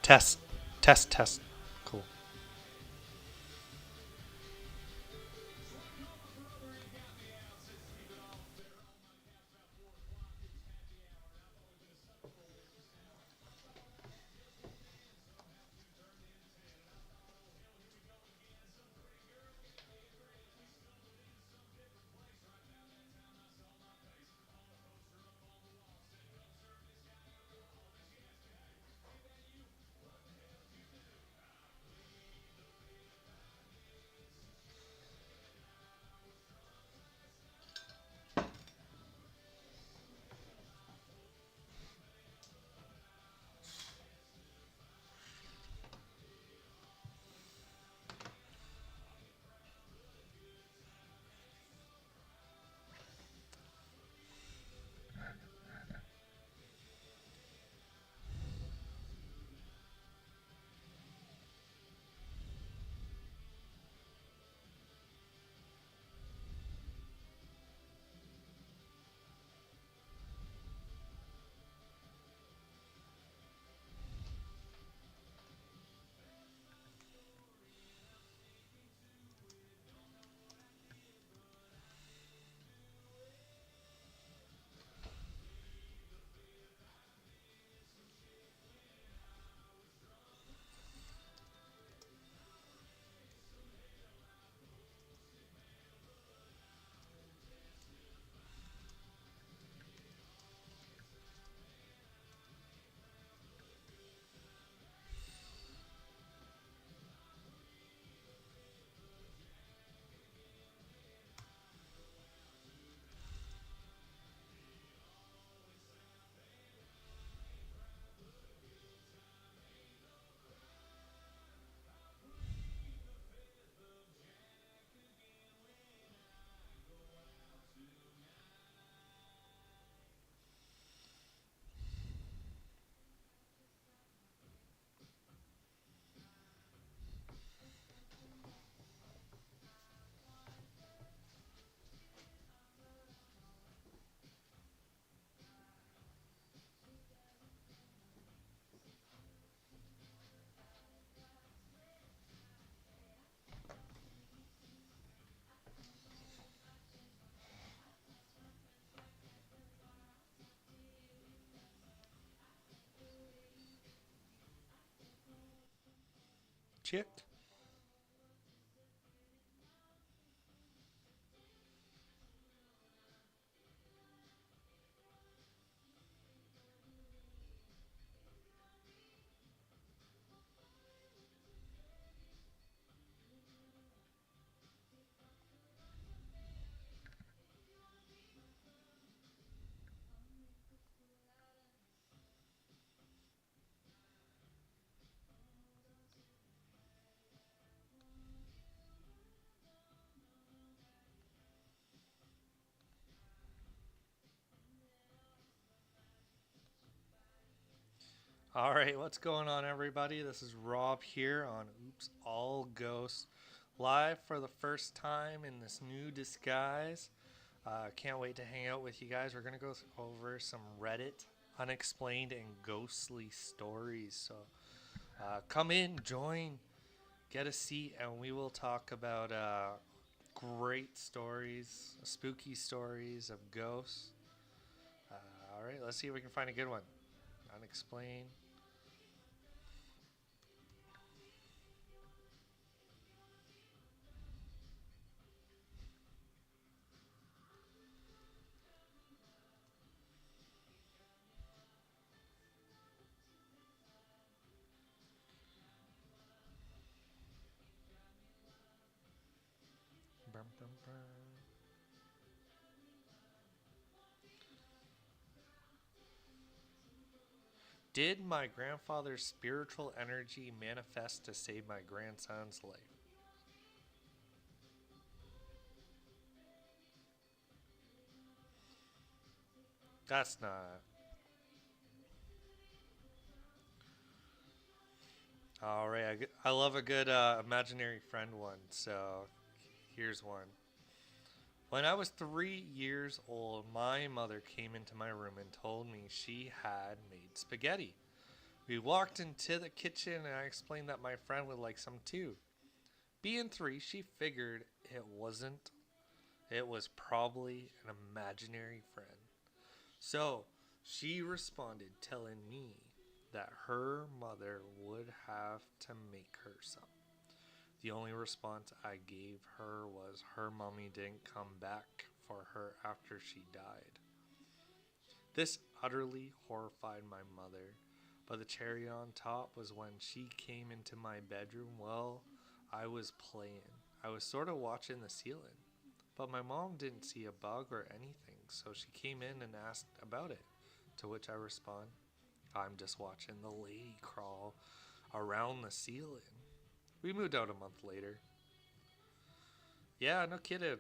Test. Test, test. Cool. Checked. All right, what's going on, everybody? This is Rob here on Oops All Ghosts, live for the first time in this new disguise. Can't wait to hang out with you guys. We're going to go over some Reddit unexplained and ghostly stories. So come in, join, get a seat, and we will talk about great stories, spooky stories of ghosts. All right, let's see if we can find a good one. Unexplained. Brum, brum, brum. Did my grandfather's spiritual energy manifest to save my grandson's life? That's not. All right, I love a good imaginary friend one. So here's one. When I was 3 years old, my mother came into my room and told me she had made spaghetti. We walked into the kitchen and I explained that my friend would like some too. Being three, she figured it wasn't. It was probably an imaginary friend. So she responded telling me that her mother would have to make her some. The only response I gave her was her mommy didn't come back for her after she died. This utterly horrified my mother, but the cherry on top was when she came into my bedroom. Well, I was playing. I was sort of watching the ceiling, but my mom didn't see a bug or anything, so she came in and asked about it, to which I respond, I'm just watching the lady crawl around the ceiling. We moved out a month later. Yeah, no kidding.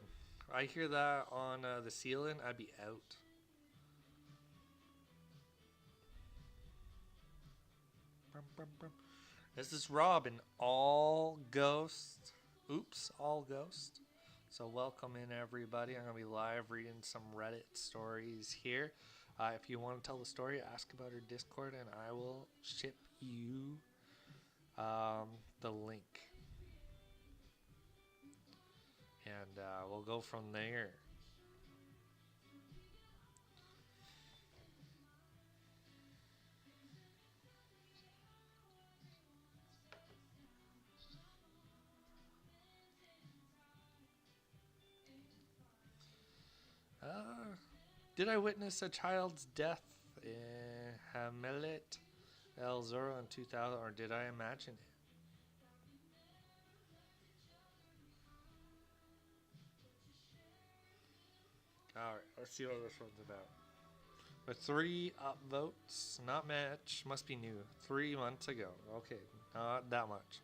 I hear that on the ceiling, I'd be out. This is Rob in All Ghost. Oops, All Ghost. So welcome in everybody. I'm going to be live reading some Reddit stories here. If you want to tell the story, ask about our Discord and I will ship you the link. And we'll go from there. Did I witness a child's death in Hamelet El Zora in 2000, or did I imagine it? Alright, let's see what this one's about. With 3 upvotes, not much, must be new. 3 months ago. Okay, not that much.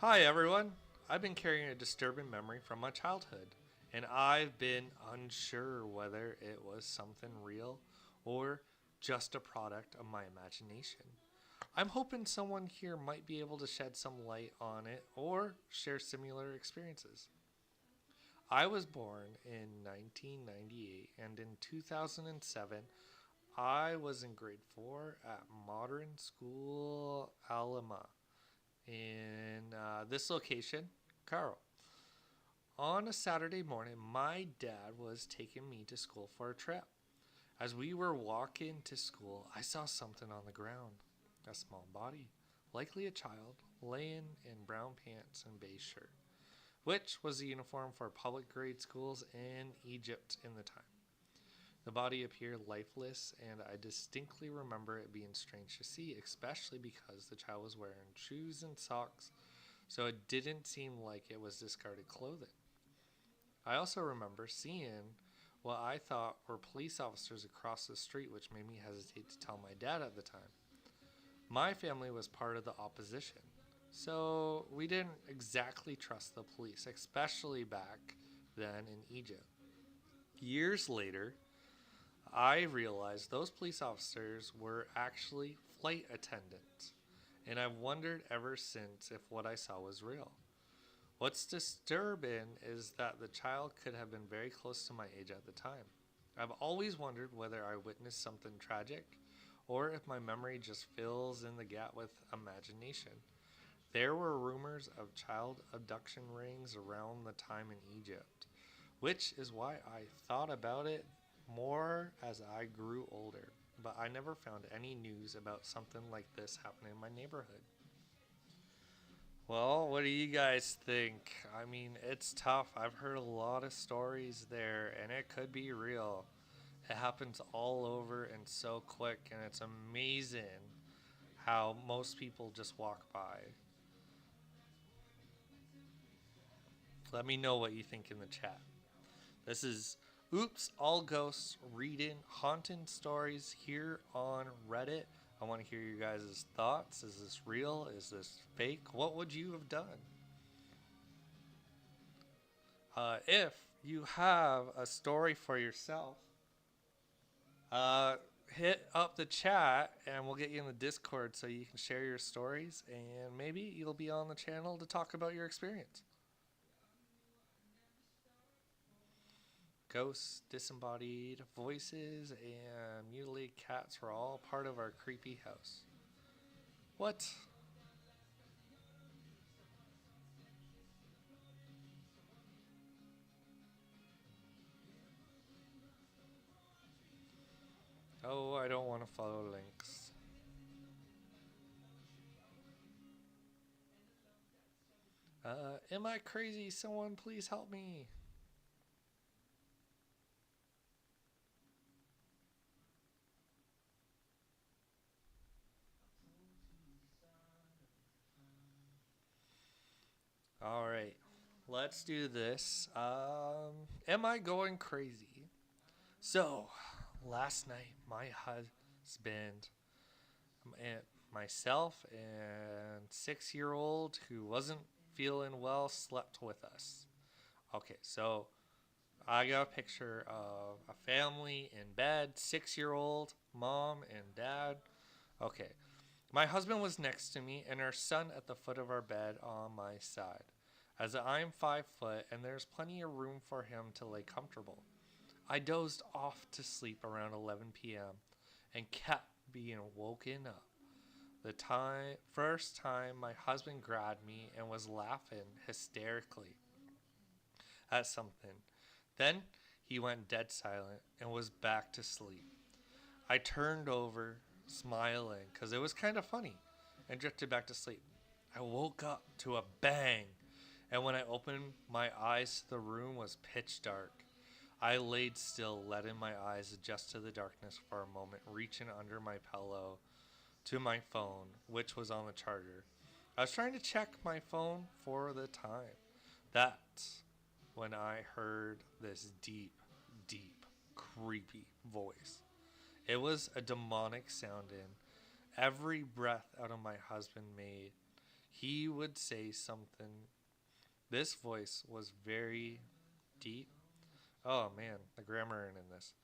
Hi everyone. I've been carrying a disturbing memory from my childhood, and I've been unsure whether it was something real or just a product of my imagination. I'm hoping someone here might be able to shed some light on it or share similar experiences. I was born in 1998, and in 2007, I was in grade 4 at Modern School Alama in this location, Carl. On a Saturday morning, my dad was taking me to school for a trip. As we were walking to school, I saw something on the ground. A small body, likely a child, laying in brown pants and beige shirt, which was the uniform for public grade schools in Egypt in the time. The body appeared lifeless, and I distinctly remember it being strange to see, especially because the child was wearing shoes and socks, so it didn't seem like it was discarded clothing. I also remember seeing what I thought were police officers across the street, which made me hesitate to tell my dad at the time. My family was part of the opposition, so we didn't exactly trust the police, especially back then in Egypt. Years later, I realized those police officers were actually flight attendants, and I've wondered ever since if what I saw was real. What's disturbing is that the child could have been very close to my age at the time. I've always wondered whether I witnessed something tragic or if my memory just fills in the gap with imagination. There were rumors of child abduction rings around the time in Egypt, which is why I thought about it more as I grew older, but I never found any news about something like this happening in my neighborhood. Well, what do you guys think? I mean, it's tough. I've heard a lot of stories there, and it could be real. It happens all over and so quick, and it's amazing how most people just walk by. Let me know what you think in the chat. This is Oops All Ghosts reading haunted stories here on Reddit. I want to hear your guys' thoughts. Is this real? Is this fake? What would you have done? If you have a story for yourself, hit up the chat and we'll get you in the Discord so you can share your stories and maybe you'll be on the channel to talk about your experience. Ghosts, disembodied voices, and mutilated cats were all part of our creepy house. What? Oh, I don't want to follow links. Am I crazy? Someone please help me. All right, let's do this. Am I going crazy? So, last night, my husband, and myself, and 6 year old who wasn't feeling well slept with us. Okay, so I got a picture of a family in bed, 6 year old, mom and dad. Okay, my husband was next to me, and our son at the foot of our bed on my side. As I'm 5 foot, and there's plenty of room for him to lay comfortable. I dozed off to sleep around 11 p.m. and kept being woken up. First time my husband grabbed me and was laughing hysterically at something. Then he went dead silent and was back to sleep. I turned over, smiling, because it was kind of funny, and drifted back to sleep. I woke up to a bang, and when I opened my eyes, the room was pitch dark. I laid still, letting my eyes adjust to the darkness for a moment, reaching under my pillow to my phone, which was on the charger. I was trying to check my phone for the time. That's when I heard this deep, deep, creepy voice. It was a demonic sounding. Every breath out of my husband made, he would say something. This voice was very deep. Oh man, the grammar in this.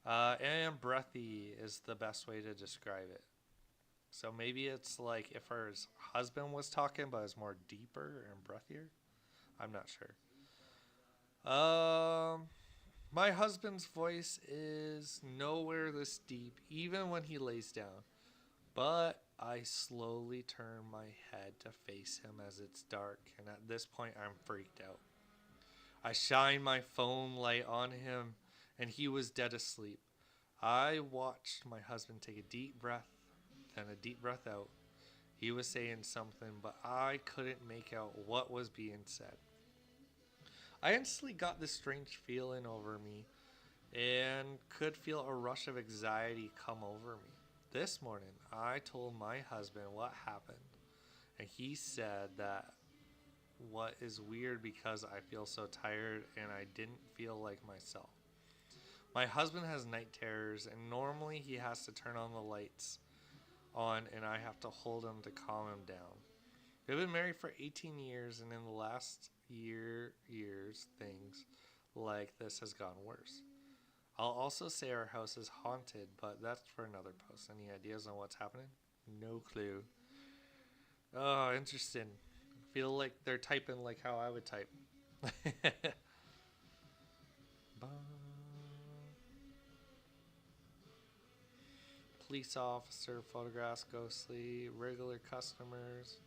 And breathy is the best way to describe it. So maybe it's like if her husband was talking, but it's more deeper and breathier. I'm not sure. Um, my husband's voice is nowhere this deep, even when he lays down. But I slowly turn my head to face him as it's dark, and at this point, I'm freaked out. I shine my phone light on him, and he was dead asleep. I watched my husband take a deep breath, then a deep breath out. He was saying something, but I couldn't make out what was being said. I instantly got this strange feeling over me and could feel a rush of anxiety come over me. This morning, I told my husband what happened, and he said that what is weird because I feel so tired and I didn't feel like myself. My husband has night terrors, and normally he has to turn on the lights on, and I have to hold him to calm him down. We've been married for 18 years, and in the last years, things like this has gotten worse. I'll also say our house is haunted, but that's for another post. Any ideas on what's happening? No clue. Oh, interesting. Feel like they're typing like how I would type. Police officer photographs ghostly, regular customers.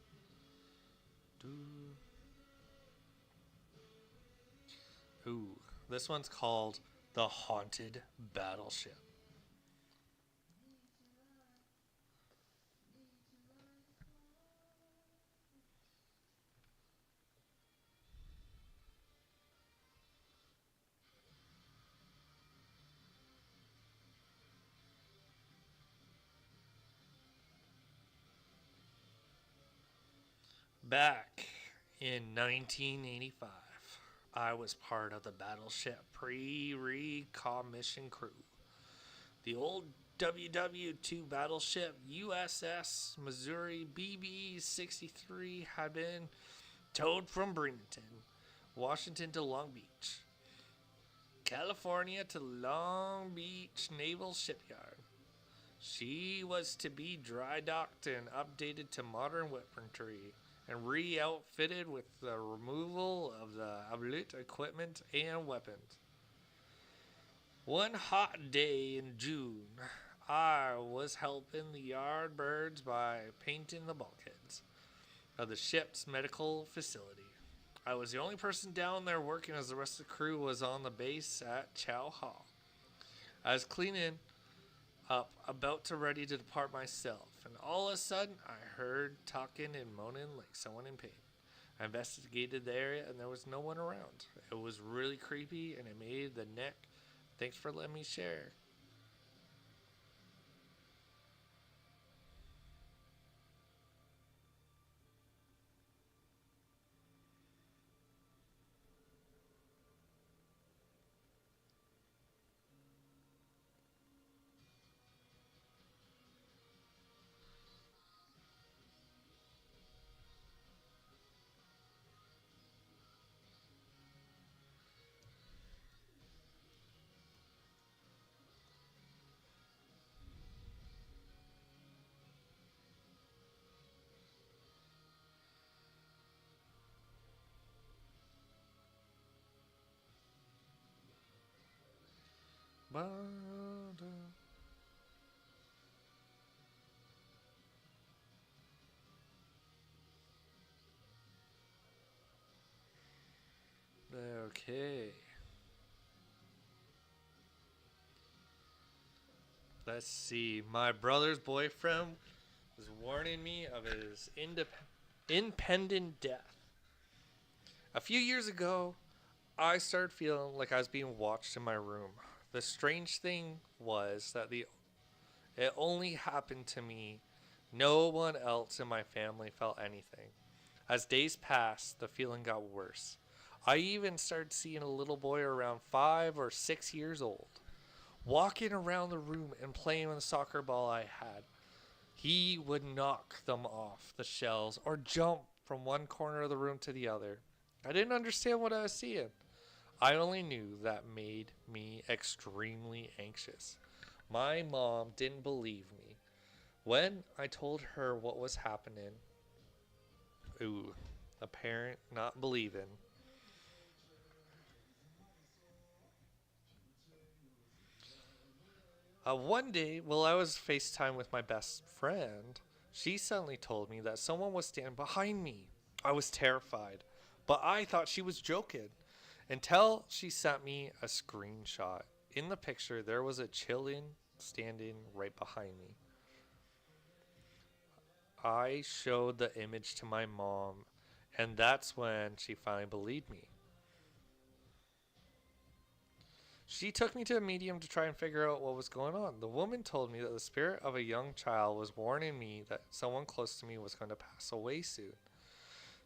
Ooh, this one's called The Haunted Battleship. Back in 1985, I was part of the battleship pre-recommission crew. The old WW2 battleship USS Missouri BB 63 had been towed from Bremerton, Washington to Long Beach, California to Long Beach Naval Shipyard. She was to be dry docked and updated to modern weaponry and re-outfitted with the removal of the obsolete equipment and weapons. One hot day in June, I was helping the yard birds by painting the bulkheads of the ship's medical facility. I was the only person down there working as the rest of the crew was on the base at Chow Hall. I was cleaning up, about to ready to depart myself, and all of a sudden I heard talking and moaning like someone in pain. I investigated the area and there was no one around. It was really creepy and it made the neck. Thanks for letting me share. Okay. Let's see. My brother's boyfriend was warning me of his impending death. A few years ago, I started feeling like I was being watched in my room. The strange thing was that it only happened to me. No one else in my family felt anything. As days passed, the feeling got worse. I even started seeing a little boy around 5 or 6 years old walking around the room and playing with the soccer ball I had. He would knock them off the shelves or jump from one corner of the room to the other. I didn't understand what I was seeing. I only knew that made me extremely anxious. My mom didn't believe me. When I told her what was happening, ooh, a parent not believing. One day, while I was FaceTime with my best friend, she suddenly told me that someone was standing behind me. I was terrified, but I thought she was joking until she sent me a screenshot. In the picture, there was a chillin standing right behind me. I showed the image to my mom, and that's when she finally believed me. She took me to a medium to try and figure out what was going on. The woman told me that the spirit of a young child was warning me that someone close to me was going to pass away soon.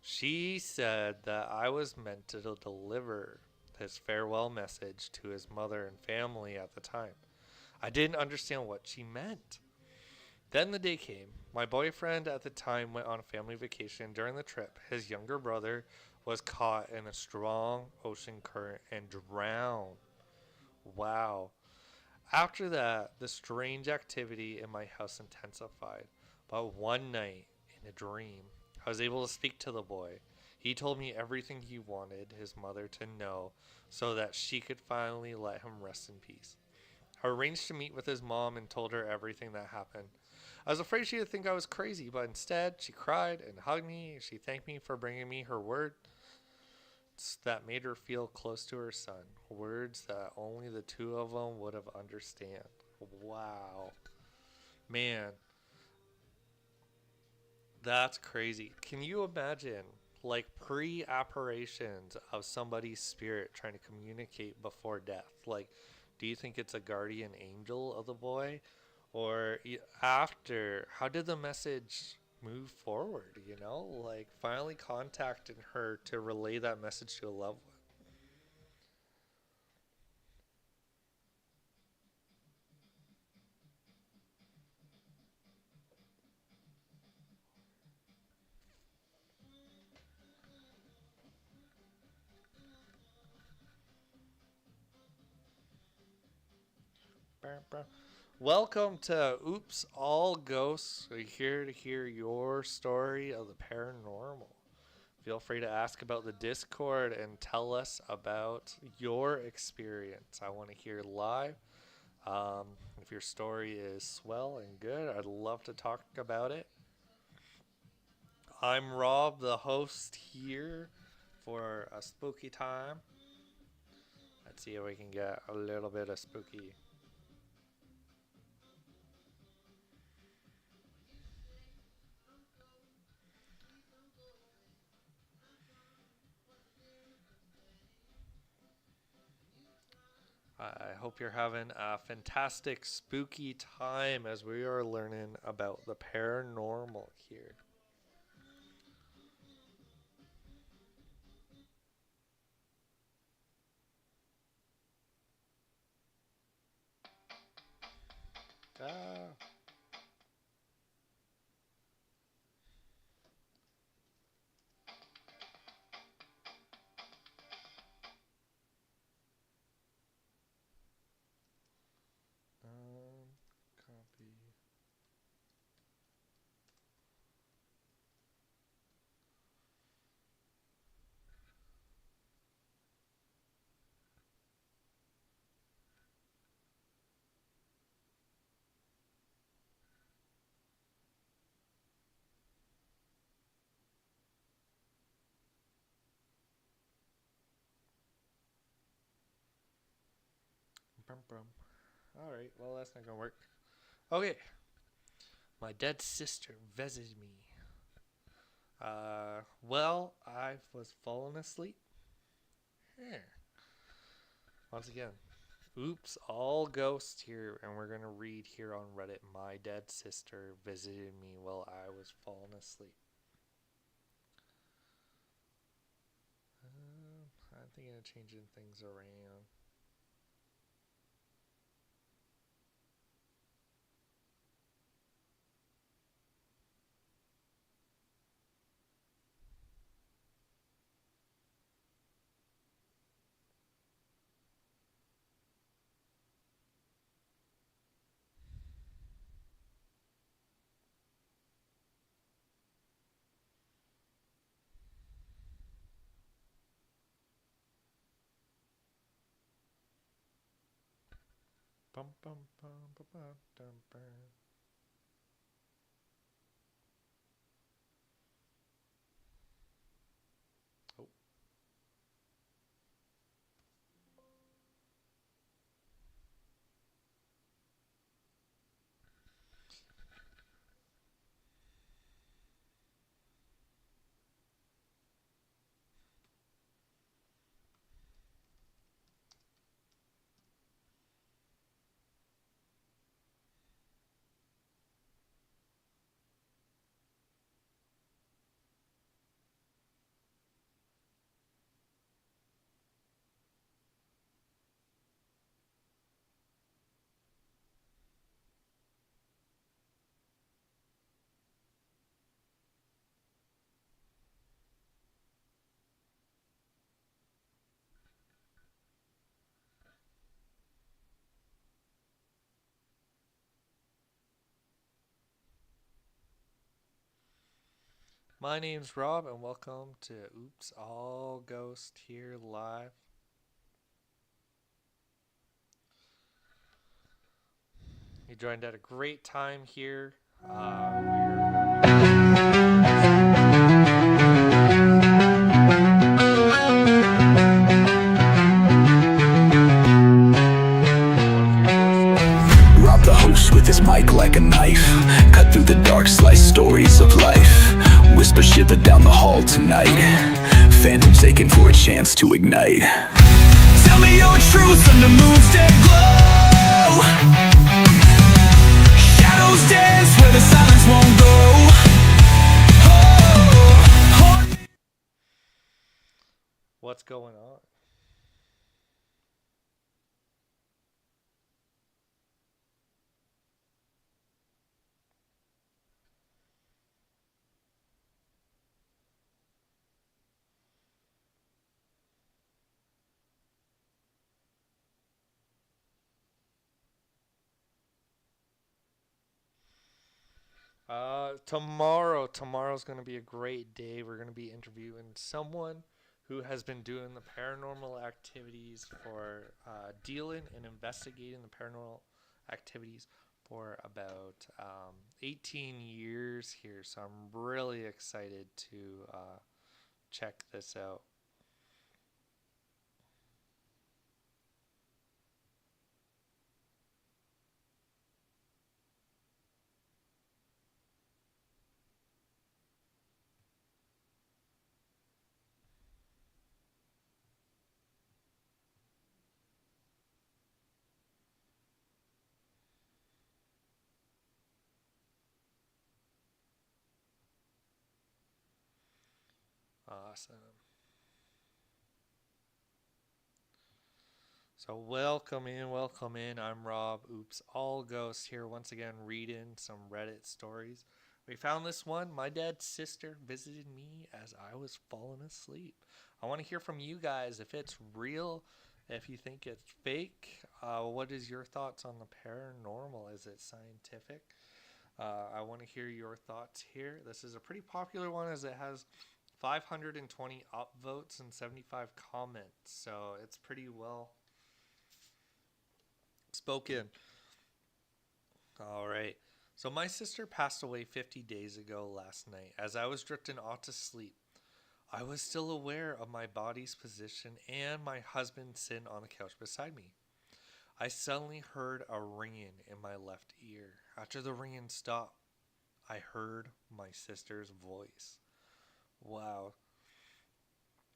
She said that I was meant to deliver his farewell message to his mother and family at the time. I didn't understand what she meant. Then the day came. My boyfriend at the time went on a family vacation. During the trip, his younger brother was caught in a strong ocean current and drowned. Wow. After that, the strange activity in my house intensified. But one night, in a dream, I was able to speak to the boy. He told me everything he wanted his mother to know so that she could finally let him rest in peace. I arranged to meet with his mom and told her everything that happened. I was afraid she'd think I was crazy, but instead, she cried and hugged me. She thanked me for bringing me her words that made her feel close to her son. Words that only the two of them would have understand. Wow. Man, that's crazy. Can you imagine like pre-apparitions of somebody's spirit trying to communicate before death? Like, do you think it's a guardian angel of the boy? Or after, how did the message move forward? Like finally contacting her to relay that message to a loved one. Welcome to Oops All Ghosts. We're here to hear your story of the paranormal. Feel free to ask about the Discord and tell us about your experience. I want to hear live. If your story is swell and good, I'd love to talk about it. I'm Rob, the host here for a spooky time. Let's see if we can get a little bit of spooky. I hope you're having a fantastic spooky time as we are learning about the paranormal here. Ah. Copy. Brum, brum. All right, well, that's not gonna work. Okay, my dead sister visited me. Well, I was falling asleep. Once again, oops, all ghosts here, and we're gonna read here on Reddit. My dead sister visited me while I was falling asleep. I'm thinking of changing things around. Bum, bum, bum, bum, bum, dum, bum. Oh. My name's Rob, and welcome to Oops All Ghost here live. You joined at a great time here. Rob the host with his mic like a knife. Cut through the dark, slice stories of life. Whisper shiver down the hall tonight. Phantoms aching for a chance to ignite. Tell me your truth under moon's dead glow. Shadows dance where the silence won't go. What's going on? Tomorrow's going to be a great day. We're going to be interviewing someone who has been doing the paranormal activities for dealing and investigating the paranormal activities for about 18 years here. So I'm really excited to check this out. Awesome. So welcome in, welcome in. I'm Rob. Oops, all ghosts here once again reading some Reddit stories. We found this one. My dad's sister visited me as I was falling asleep. I want to hear from you guys if it's real, if you think it's fake. What is your thoughts on the paranormal? Is it scientific? I want to hear your thoughts here. This is a pretty popular one as it has 520 upvotes and 75 comments, so it's pretty well spoken. All right. So my sister passed away 50 days ago last night. As I was drifting off to sleep, I was still aware of my body's position and my husband sitting on the couch beside me. I suddenly heard a ringing in my left ear. After the ringing stopped, I heard my sister's voice. Wow.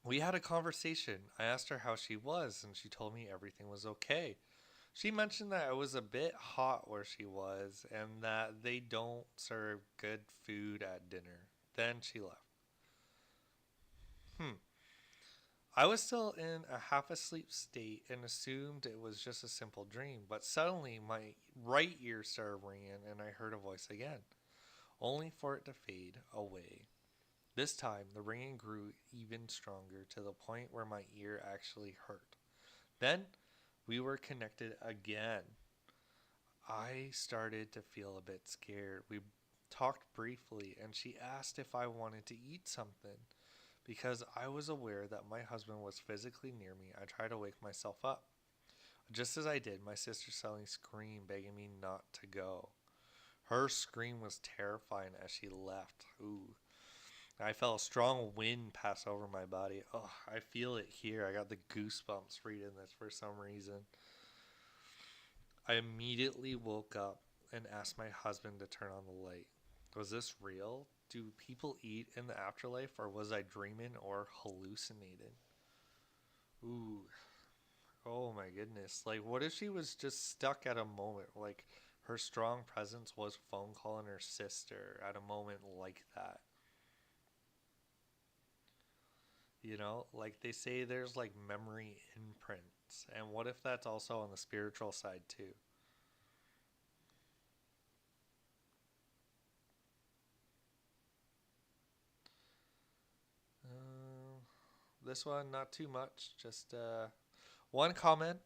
We had a conversation. I asked her how she was, and she told me everything was okay. She mentioned that it was a bit hot where she was and that they don't serve good food at dinner. Then she left. Hmm. I was still in a half asleep state and assumed it was just a simple dream, but suddenly my right ear started ringing and I heard a voice again, only for it to fade away. This time, the ringing grew even stronger to the point where my ear actually hurt. Then, we were connected again. I started to feel a bit scared. We talked briefly, and she asked if I wanted to eat something. Because I was aware that my husband was physically near me, I tried to wake myself up. Just as I did, my sister suddenly screamed, begging me not to go. Her scream was terrifying as she left. Ooh. I felt a strong wind pass over my body. Oh, I feel it here. I got the goosebumps reading this for some reason. I immediately woke up and asked my husband to turn on the light. Was this real? Do people eat in the afterlife, or was I dreaming or hallucinating? Ooh, oh my goodness. Like, what if she was just stuck at a moment? Like, her strong presence was phone calling her sister at a moment like that. You know, like they say there's like memory imprints. And what if that's also on the spiritual side too? Uh, this one, not too much. Just one comment.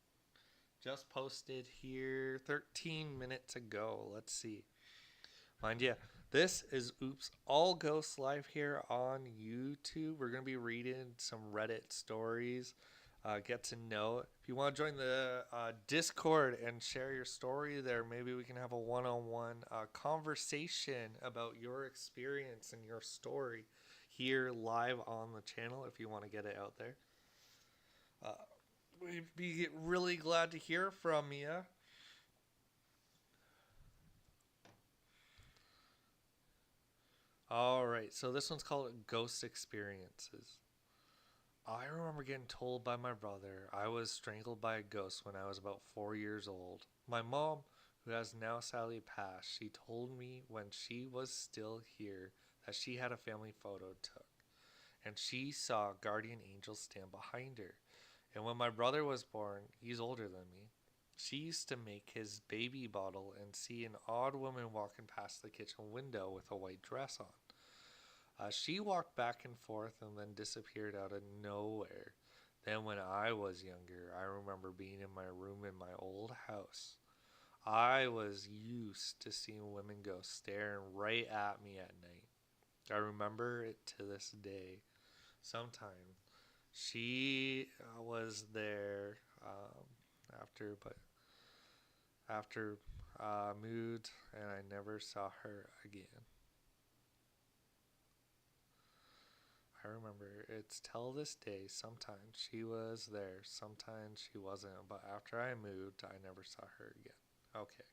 Just posted here 13 minutes ago. Let's see. Mind you, this is Oops All Ghosts Live here on YouTube. We're going to be reading some Reddit stories. Get to know. If you want to join the Discord and share your story there, maybe we can have a one-on-one conversation about your experience and your story here live on the channel if you want to get it out there. Uh, we'd be really glad to hear from you. All right, so this one's called Ghost Experiences. I remember getting told by my brother I was strangled by a ghost when I was about 4 years old. My mom, who has now sadly passed, she told me when she was still here that she had a family photo took, and she saw a guardian angel stand behind her. And when my brother was born, he's older than me, she used to make his baby bottle and see an odd woman walking past the kitchen window with a white dress on. She walked back and forth and then disappeared out of nowhere. Then, when I was younger, I remember being in my room in my old house. I was used to seeing women ghosts staring right at me at night. I remember it to this day. Sometimes she was there after moved and I never saw her again. I remember it's till this day. Sometimes she was there, sometimes she wasn't. But after I moved, I never saw her again. Okay.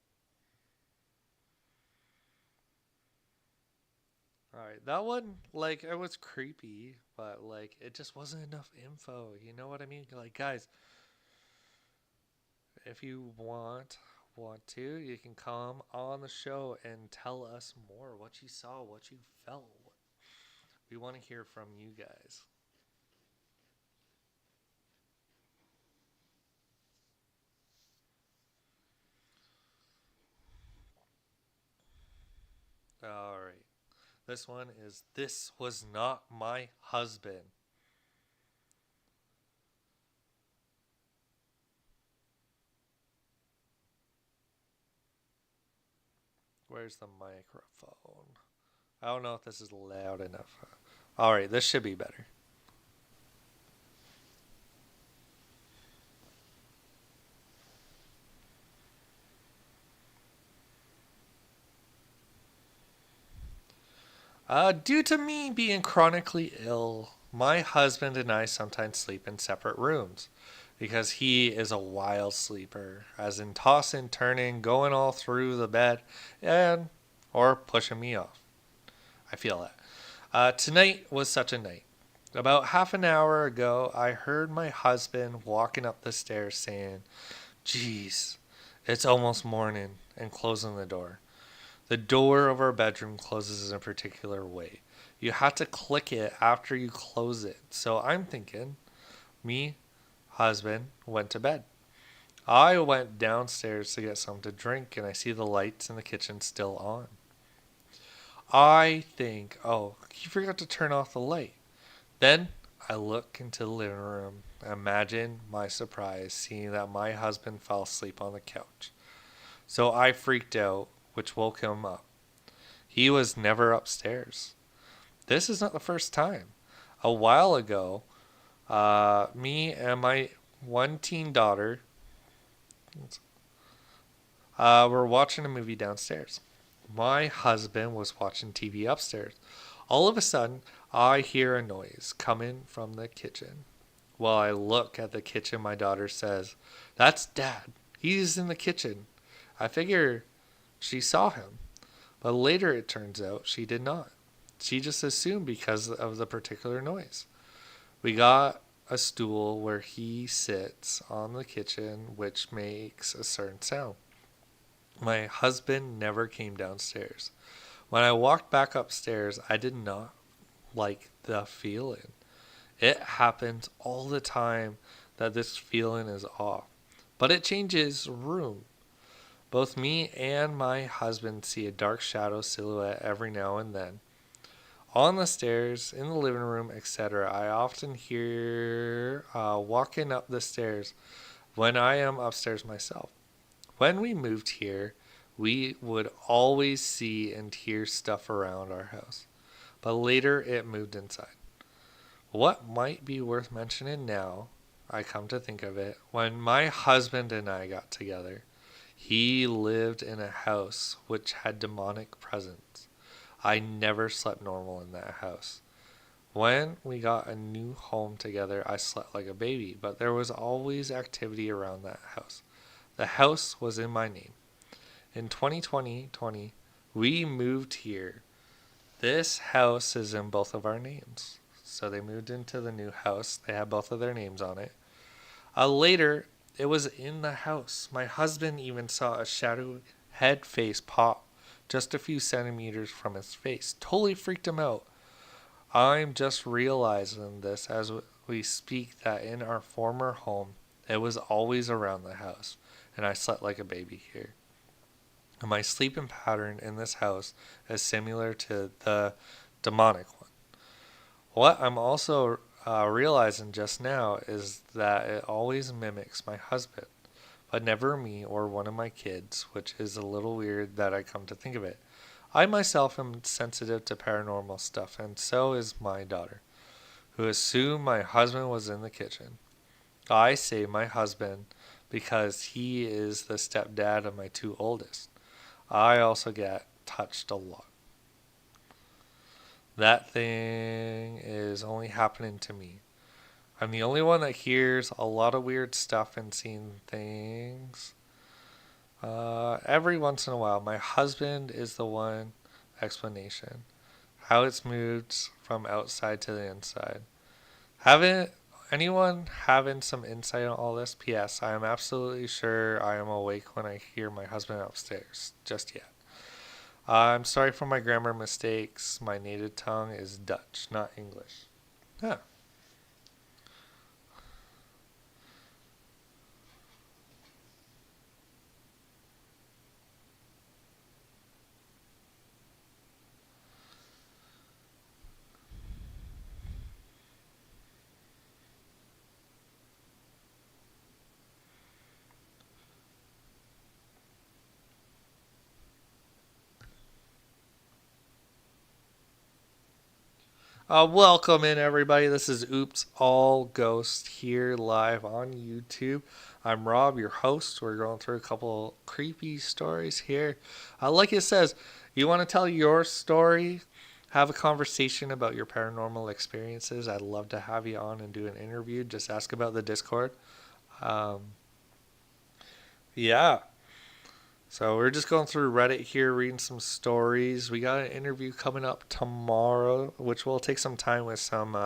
Alright, that one, like, it was creepy, but, like, it just wasn't enough info. You know what I mean? Like, guys, if you want to, you can come on the show and tell us more what you saw, what you felt. We want to hear from you guys. All right. This one is This Was Not My Husband. Where's the microphone? I don't know if this is loud enough. All right, this should be better. Due to me being chronically ill, my husband and I sometimes sleep in separate rooms because he is a wild sleeper, as in tossing, turning, going all through the bed, and or pushing me off. I feel that. Tonight was such a night. About half an hour ago, I heard my husband walking up the stairs saying, "Geez, it's almost morning," and closing the door. The door of our bedroom closes in a particular way. You have to click it after you close it. So I'm thinking, me, husband, went to bed. I went downstairs to get something to drink and I see the lights in the kitchen still on. I think, oh, he forgot to turn off the light. Then I look into the living room. Imagine my surprise seeing that my husband fell asleep on the couch. So I freaked out, which woke him up. He was never upstairs. This is not the first time. A while ago, me and my one teen daughter were watching a movie downstairs. My husband was watching TV upstairs. All of a sudden, I hear a noise coming from the kitchen. While I look at the kitchen, my daughter says, "That's Dad. He's in the kitchen." I figure she saw him, but later it turns out she did not. She just assumed because of the particular noise. We got a stool where he sits on the kitchen, which makes a certain sound. My husband never came downstairs. When I walked back upstairs, I did not like the feeling. It happens all the time that this feeling is off, but it changes room. Both me and my husband see a dark shadow silhouette every now and then. On the stairs, in the living room, etc., I often hear walking up the stairs when I am upstairs myself. When we moved here, we would always see and hear stuff around our house, but later it moved inside. What might be worth mentioning now, I come to think of it, when my husband and I got together, he lived in a house which had demonic presence. I never slept normal in that house. When we got a new home together, I slept like a baby, but there was always activity around that house. The house was in my name. In 2020, we moved here. This house is in both of our names. So they moved into the new house. They had both of their names on it. Later, it was in the house. My husband even saw a shadowy head face pop just a few centimeters from his face. Totally freaked him out. I'm just realizing this as we speak that in our former home, it was always around the house, and I slept like a baby here. My sleeping pattern in this house is similar to the demonic one. What I'm also realizing just now is that it always mimics my husband, but never me or one of my kids, which is a little weird that I come to think of it. I myself am sensitive to paranormal stuff, and so is my daughter, who assumed my husband was in the kitchen. I say my husband because he is the stepdad of my two oldest. I also get touched a lot. That thing is only happening to me. I'm the only one that hears a lot of weird stuff and seeing things. Every once in a while, my husband is the one explanation. How it's moved from outside to the inside. Haven't anyone having some insight on all this? P.S. I am absolutely sure I am awake when I hear my husband upstairs. Just yet. I'm sorry for my grammar mistakes. My native tongue is Dutch, not English. Huh. Welcome in, everybody. This is Oops All Ghost here live on YouTube. I'm Rob, your host. We're going through a couple creepy stories here. Like it says, you want to tell your story, have a conversation about your paranormal experiences. I'd love to have you on and do an interview. Just ask about the Discord. Um, yeah. So we're just going through Reddit here, reading some stories. We got an interview coming up tomorrow, which will take some time with some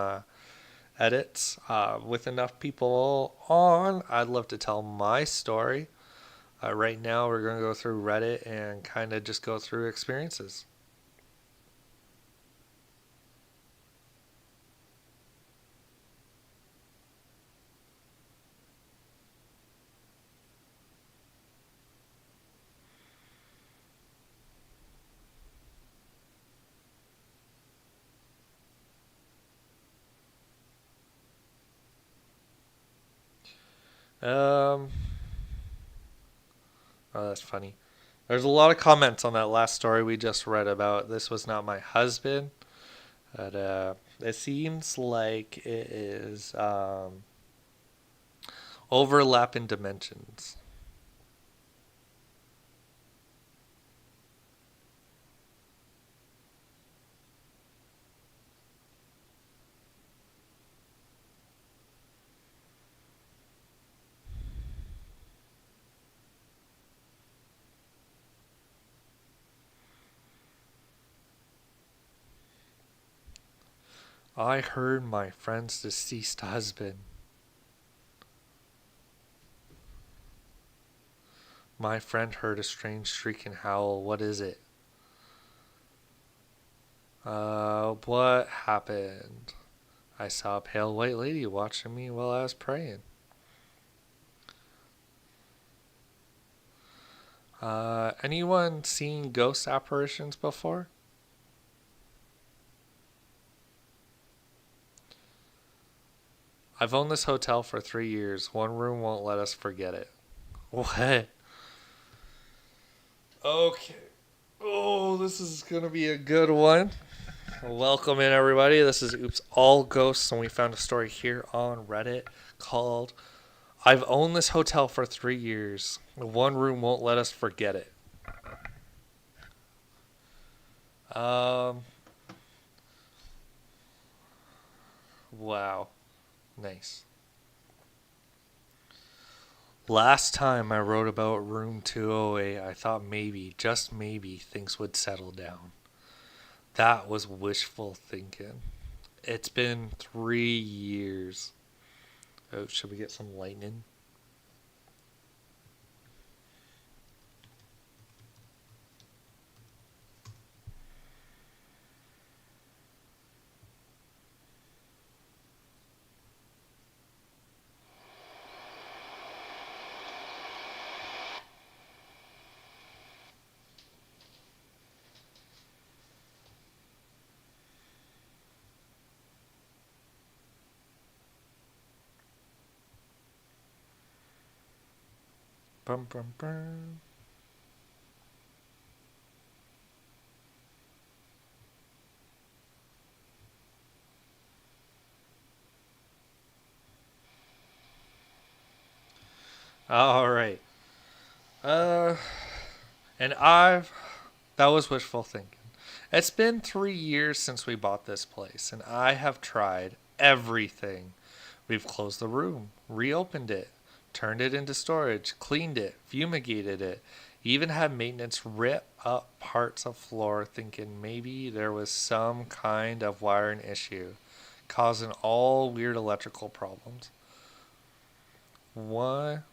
edits. With enough people on, I'd love to tell my story. Right now, we're going to go through Reddit and kind of just go through experiences. Um, oh, that's funny. There's a lot of comments on that last story we just read about. This was not my husband. But it seems like it is overlapping dimensions. I heard my friend's deceased husband. My friend heard a strange shrieking howl. What is it? What happened? I saw a pale white lady watching me while I was praying. Anyone seen ghost apparitions before? I've owned this hotel for 3 years. One room won't let us forget it. What? Okay. Oh, this is going to be a good one. Welcome in, everybody. This is Oops All Ghosts, and we found a story here on Reddit called I've owned this hotel for 3 years. One room won't let us forget it. Wow. Nice. Last time I wrote about room 208, I thought maybe, just maybe, things would settle down. That was wishful thinking. It's been 3 years. Oh, should we get some lightning? Bum, bum, bum. All right. Uh, And that was wishful thinking. It's been 3 years since we bought this place, and I have tried everything. We've closed the room, reopened it, turned it into storage, cleaned it, fumigated it, even had maintenance rip up parts of floor thinking maybe there was some kind of wiring issue causing all weird electrical problems. What?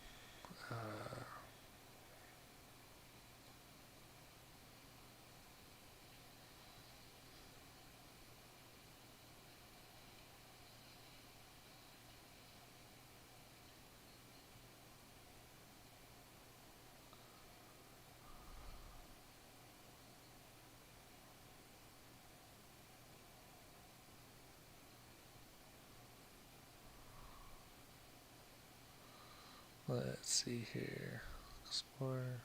Let's see here. Explore.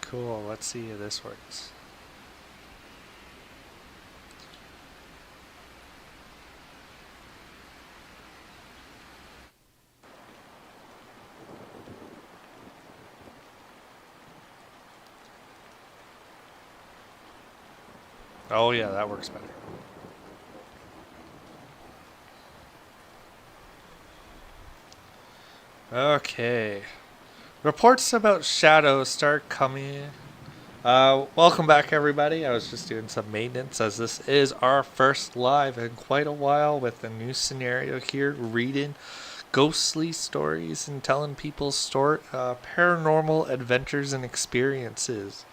Cool. Let's see if this works. Oh, yeah, that works better. Okay. Reports about shadows start coming. Welcome back, everybody. I was just doing some maintenance as this is our first live in quite a while with a new scenario here, reading ghostly stories and telling people paranormal adventures and experiences.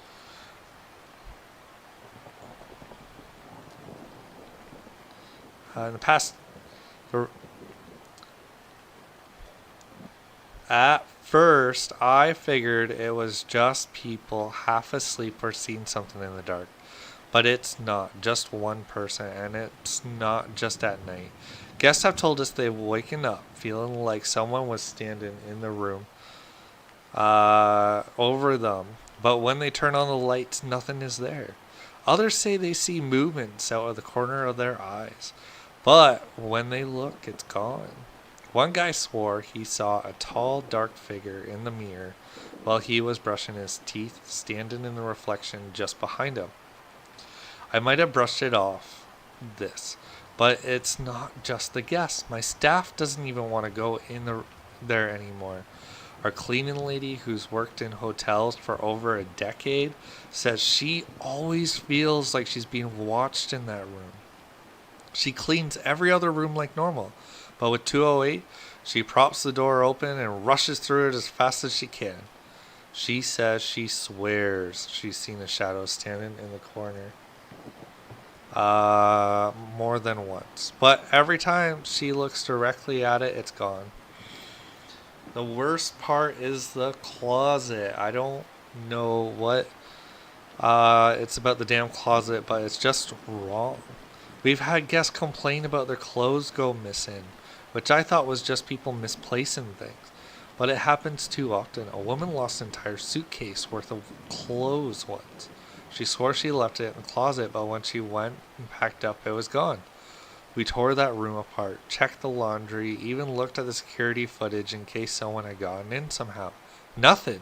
In the past, at first, I figured it was just people half asleep or seeing something in the dark. But it's not just one person, and it's not just at night. Guests have told us they've waken up feeling like someone was standing in the room over them. But when they turn on the lights, nothing is there. Others say they see movements out of the corner of their eyes. But when they look, it's gone. One guy swore he saw a tall, dark figure in the mirror while he was brushing his teeth, standing in the reflection just behind him. I might have brushed it off, but it's not just the guests. My staff doesn't even want to go there anymore. Our cleaning lady, who's worked in hotels for over a decade, says she always feels like she's being watched in that room. She cleans every other room like normal, but with 208, she props the door open and rushes through it as fast as she can. She says she swears she's seen a shadow standing in the corner more than once, but every time she looks directly at it, it's gone. The worst part is the closet. I don't know what it's about the damn closet, but it's just wrong. We've had guests complain about their clothes go missing, which I thought was just people misplacing things. But it happens too often. A woman lost an entire suitcase worth of clothes once. She swore she left it in the closet, but when she went and packed up, it was gone. We tore that room apart, checked the laundry, even looked at the security footage in case someone had gotten in somehow. Nothing.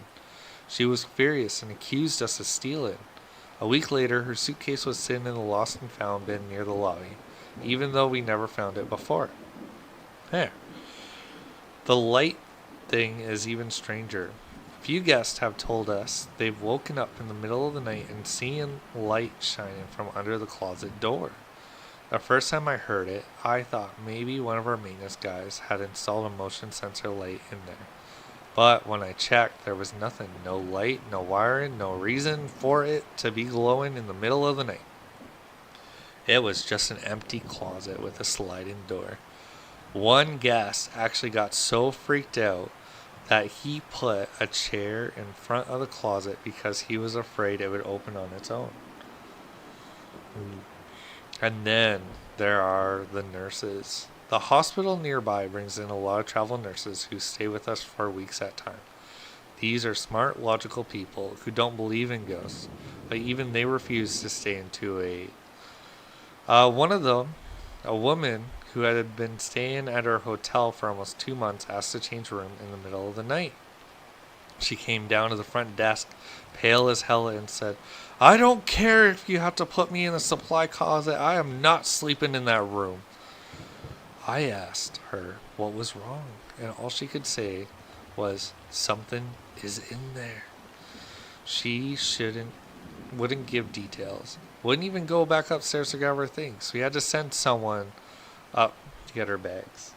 She was furious and accused us of stealing. A week later, her suitcase was sitting in the lost and found bin near the lobby, even though we never found it before. There. The light thing is even stranger. A few guests have told us they've woken up in the middle of the night and seen light shining from under the closet door. The first time I heard it, I thought maybe one of our maintenance guys had installed a motion sensor light in there. But when I checked, there was nothing. No light, no wiring, no reason for it to be glowing in the middle of the night. It was just an empty closet with a sliding door. One guest actually got so freaked out that he put a chair in front of the closet because he was afraid it would open on its own. And then there are the nurses. The hospital nearby brings in a lot of travel nurses who stay with us for weeks at a time. These are smart, logical people who don't believe in ghosts, but even they refuse to stay in 208. One of them, a woman who had been staying at her hotel for almost 2 months, asked to change room in the middle of the night. She came down to the front desk, pale as hell, and said, "I don't care if you have to put me in the supply closet. I am not sleeping in that room." I asked her what was wrong, and all she could say was, "Something is in there." She wouldn't give details. Wouldn't even go back upstairs to grab her things. We had to send someone up to get her bags.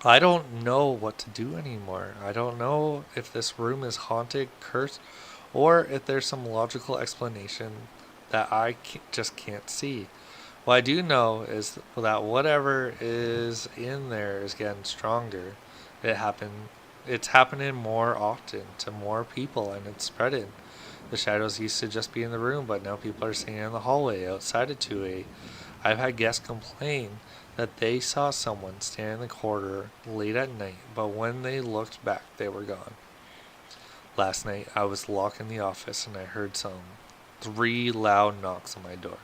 I don't know what to do anymore. I don't know if this room is haunted, cursed, or if there's some logical explanation that I just can't see. What I do know is that whatever is in there is getting stronger. It's happening more often to more people, and it's spreading. The shadows used to just be in the room, but now people are seeing in the hallway outside of 2A. I've had guests complain that they saw someone stand in the corridor late at night, but when they looked back, they were gone. Last night, I was locked in the office and I heard 3 loud knocks on my door.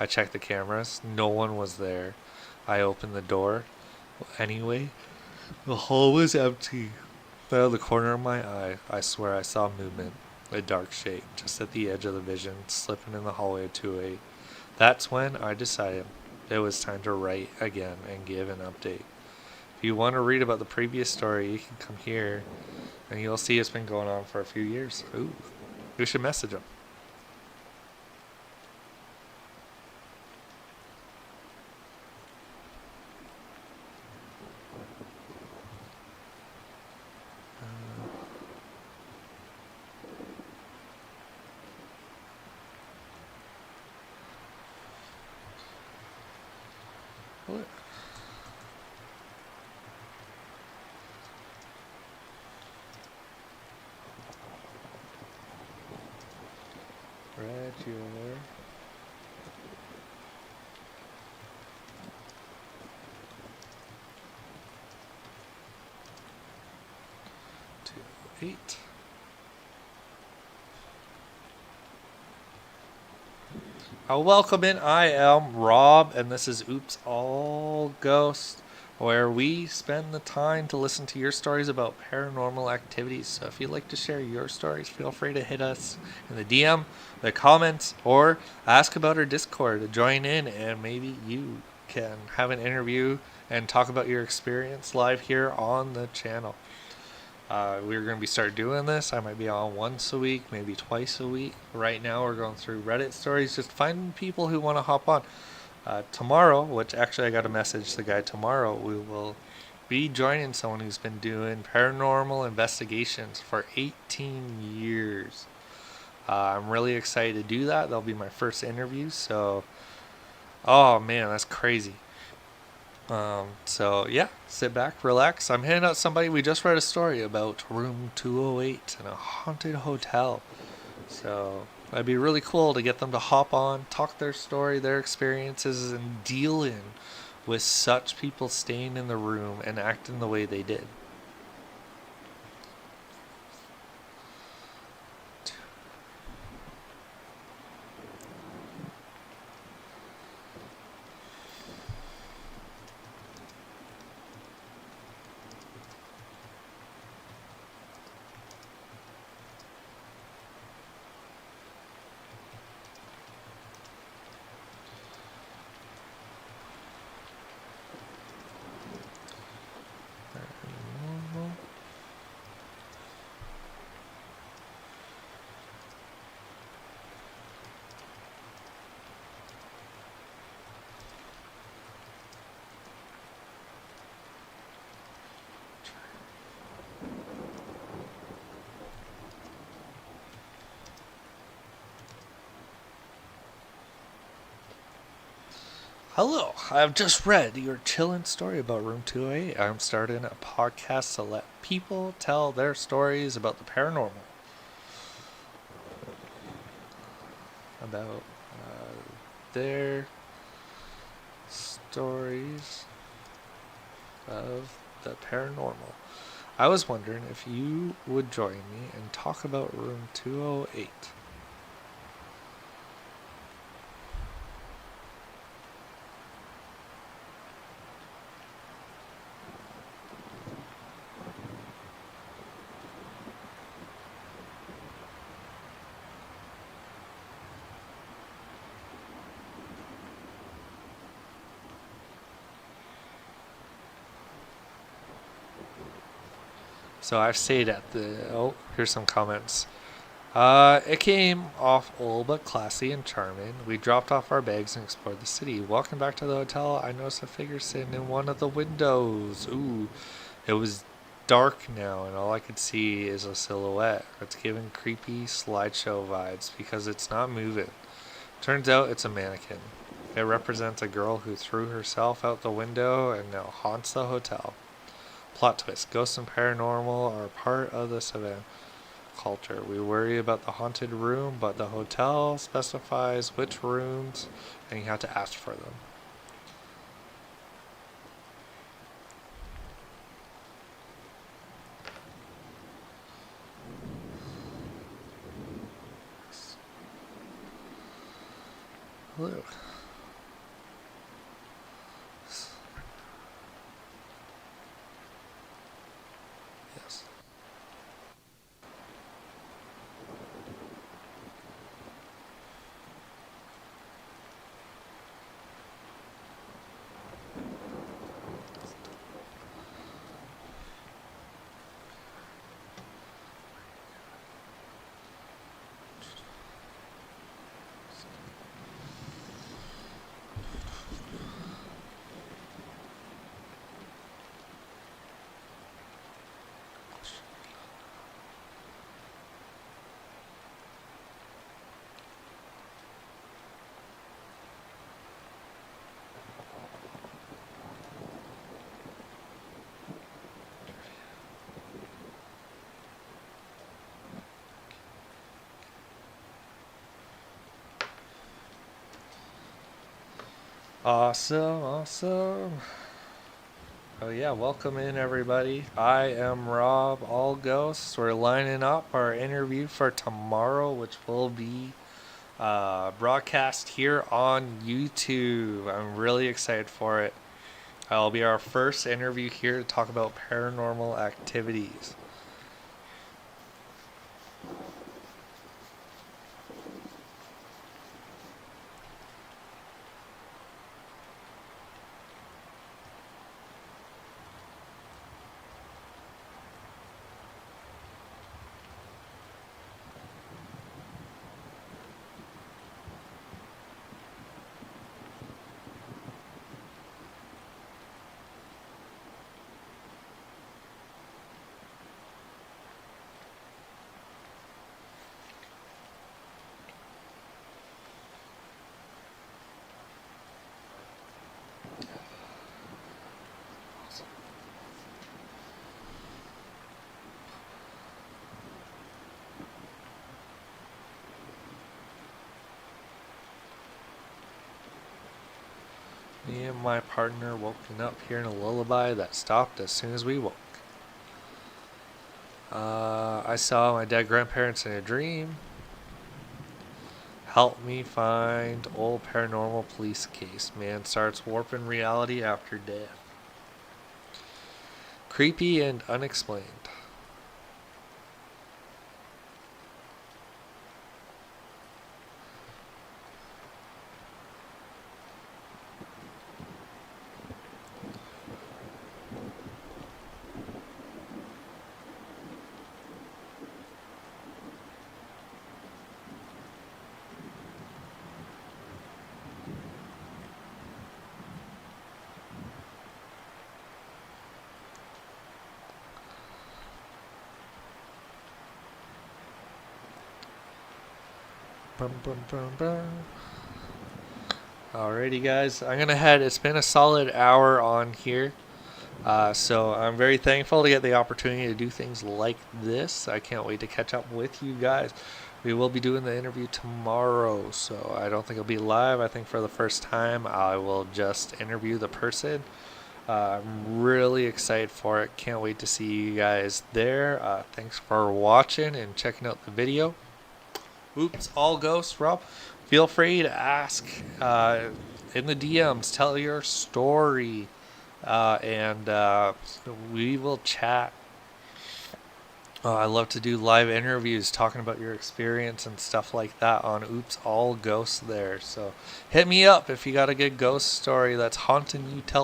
I checked the cameras. No one was there. I opened the door. Anyway, the hall was empty. Out of the corner of my eye, I swear I saw movement, a dark shape, just at the edge of the vision, slipping in the hallway of 2A. That's when I decided it was time to write again and give an update. If you want to read about the previous story, you can come here, and you'll see it's been going on for a few years. Ooh, we should message them. What? Regular. Two, 8. Welcome in. I am Rob, and this is Oops All Ghost, where we spend the time to listen to your stories about paranormal activities. So if you'd like to share your stories, feel free to hit us in the DM, the comments, or ask about our Discord to join in, and maybe you can have an interview and talk about your experience live here on the channel. We're going to start doing this. I might be on once a week, maybe twice a week. Right now we're going through Reddit stories, just finding people who want to hop on. Tomorrow, which actually I got a message the guy tomorrow, we will be joining someone who's been doing paranormal investigations for 18 years. I'm really excited to do that. That'll be my first interview. So, oh man, that's crazy. So yeah, sit back, relax. I'm handing out somebody. We just read a story about room 208 in a haunted hotel. So it'd be really cool to get them to hop on, talk their story, their experiences, and dealing with such people staying in the room and acting the way they did. Hello, I've just read your chillin' story about Room 208. I'm starting a podcast to let people tell their stories about the paranormal. About their stories of the paranormal. I was wondering if you would join me and talk about Room 208. So I've stayed at the. Oh, here's some comments. It came off old but classy and charming. We dropped off our bags and explored the city. Walking back to the hotel, I noticed a figure sitting in one of the windows. Ooh, it was dark now, and all I could see is a silhouette. It's giving creepy slideshow vibes because it's not moving. Turns out it's a mannequin. It represents a girl who threw herself out the window and now haunts the hotel. Plot twist: ghosts and paranormal are part of this event culture. We worry about the haunted room, but the hotel specifies which rooms, and you have to ask for them. Hello. Yes. Awesome, awesome. Oh yeah, welcome in everybody. I am Rob, all ghosts. We're lining up our interview for tomorrow, which will be broadcast here on YouTube. I'm really excited for it. It'll be our first interview here to talk about paranormal activities. Me and my partner woken up hearing a lullaby that stopped as soon as we woke. I saw my dead grandparents in a dream. Help me find old paranormal police case. Man starts warping reality after death. Creepy and unexplained. Bum, bum, bum, bum. Alrighty, guys. I'm gonna head. It's been a solid hour on here. So I'm very thankful to get the opportunity to do things like this. I can't wait to catch up with you guys. We will be doing the interview tomorrow, so I don't think it'll be live. I think for the first time I will just interview the person. I'm really excited for it. Can't wait to see you guys there. Thanks for watching and checking out the video. Oops, all ghosts, Rob. Feel free to ask in the DMs. Tell your story. And we will chat. I love to do live interviews talking about your experience and stuff like that on Oops All Ghosts there. So hit me up if you got a good ghost story that's haunting you. Tell